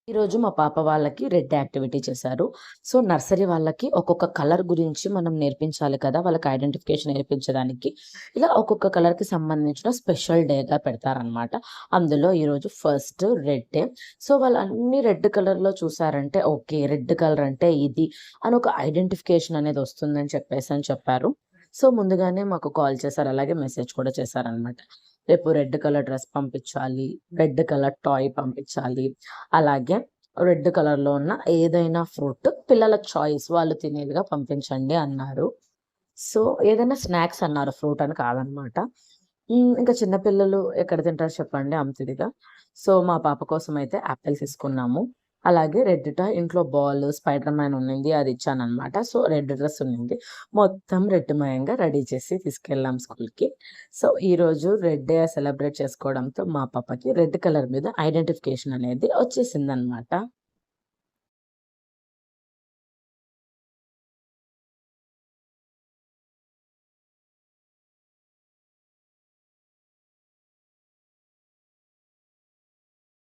ఈరోజు మా పాప వాళ్ళకి రెడ్ యాక్టివిటీ చేశారు. సో, నర్సరీ వాళ్ళకి ఒక్కొక్క కలర్ గురించి మనం నేర్పించాలి కదా! వాళ్ళకి ఐడెంటిఫికేషన్ నేర్పించడానికి. ఇలా ఒక్కొక్క కలర్‌కి సంబంధించిన స్పెషల్ డేగా పెడతారనమాట. అందులో ఈరోజు ఫస్ట్ రెడ్ డే. సో, వాళ్ళు అన్నీ రెడ్ కలర్‌లో చూసారంటే ఓకే. రెడ్ కలర్ అంటే ఇది అని ఒక ఐడెంటిఫికేషన్ అనేది వస్తుందని చెప్పేసని చెప్పారు. సో, ముందుగానే మాకు కాల్ చేశారు. అలాగే మెసేజ్ కూడా చేశారనమాట. రేపు రెడ్ కలర్ డ్రెస్ పంపించాలి. రెడ్ కలర్ టాయ్ పంపించాలి. అలాగే రెడ్ కలర్‌లో ఉన్న ఏదైనా ఫ్రూట్ పిల్లల చాయిస్ వాళ్ళు తినేదిగా పంపించండి అన్నారు. సో, ఏదైనా స్నాక్స్ అన్నారు. ఫ్రూట్ అని కాదనమాట. ఇంకా చిన్న పిల్లలు ఎక్కడ తింటారు చెప్పండి అంత ఇదిగా. సో, మా పాప కోసమయితే యాపిల్ తీసుకున్నాము. అలాగే రెడ్ టాయ్ ఇంట్లో బాల్, స్పైడర్ మ్యాన్ ఉన్నింది. అది ఇచ్చాననమాట. సో, రెడ్ డ్రెస్ ఉన్నింది. మొత్తం రెడ్ మయంగా రెడీ చేసి తీసుకెళ్ళాం స్కూల్‌కి. సో, ఈరోజు రెడ్ డే సెలబ్రేట్ చేసుకోవడంతో మా పాపకి రెడ్ కలర్ మీద ఐడెంటిఫికేషన్ అనేది వచ్చేసిందనమాట.